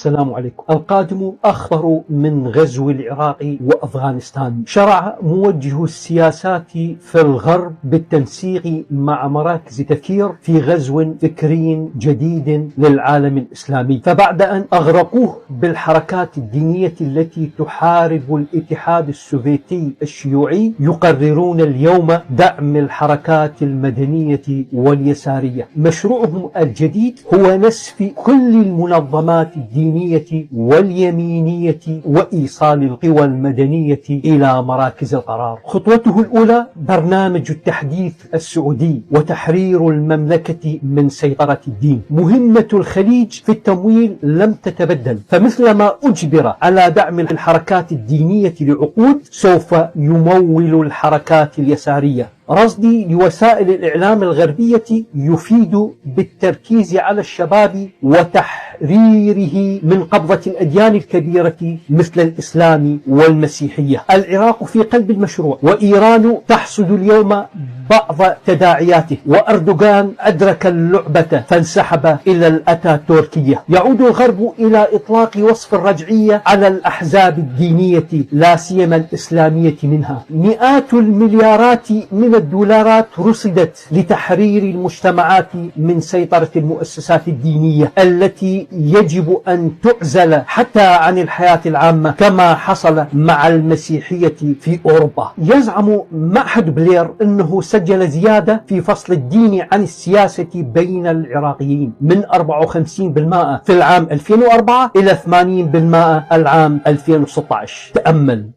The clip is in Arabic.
السلام عليكم. القادم أخبر من غزو العراق وأفغانستان. شرع موجه السياسات في الغرب بالتنسيق مع مراكز تفكير في غزو فكري جديد للعالم الإسلامي، فبعد أن أغرقوه بالحركات الدينية التي تحارب الاتحاد السوفيتي الشيوعي، يقررون اليوم دعم الحركات المدنية واليسارية. مشروعهم الجديد هو نسف كل المنظمات الدينية واليمينية وإيصال القوى المدنية إلى مراكز القرار. خطوته الأولى برنامج التحديث السعودي وتحرير المملكة من سيطرة الدين. مهمة الخليج في التمويل لم تتبدل، فمثلما أجبر على دعم الحركات الدينية لعقود، سوف يمول الحركات اليسارية. رصدي لوسائل الإعلام الغربية يفيد بالتركيز على الشباب وتحريره من قبضة الأديان الكبيرة مثل الإسلام والمسيحية. العراق في قلب المشروع، وإيران تحصد اليوم بعض تداعياته، وأردوغان أدرك اللعبة فانسحب إلى الأتاتوركية. يعود الغرب إلى إطلاق وصف الرجعية على الأحزاب الدينية لا سيما الإسلامية منها. مئات المليارات من الدولارات رصدت لتحرير المجتمعات من سيطرة المؤسسات الدينية التي يجب أن تعزل حتى عن الحياة العامة، كما حصل مع المسيحية في أوروبا. يزعم معهد بلير أنه سجل زيادة في فصل الدين عن السياسة بين العراقيين من 54% في العام 2004 إلى 80% العام 2016. تأمل.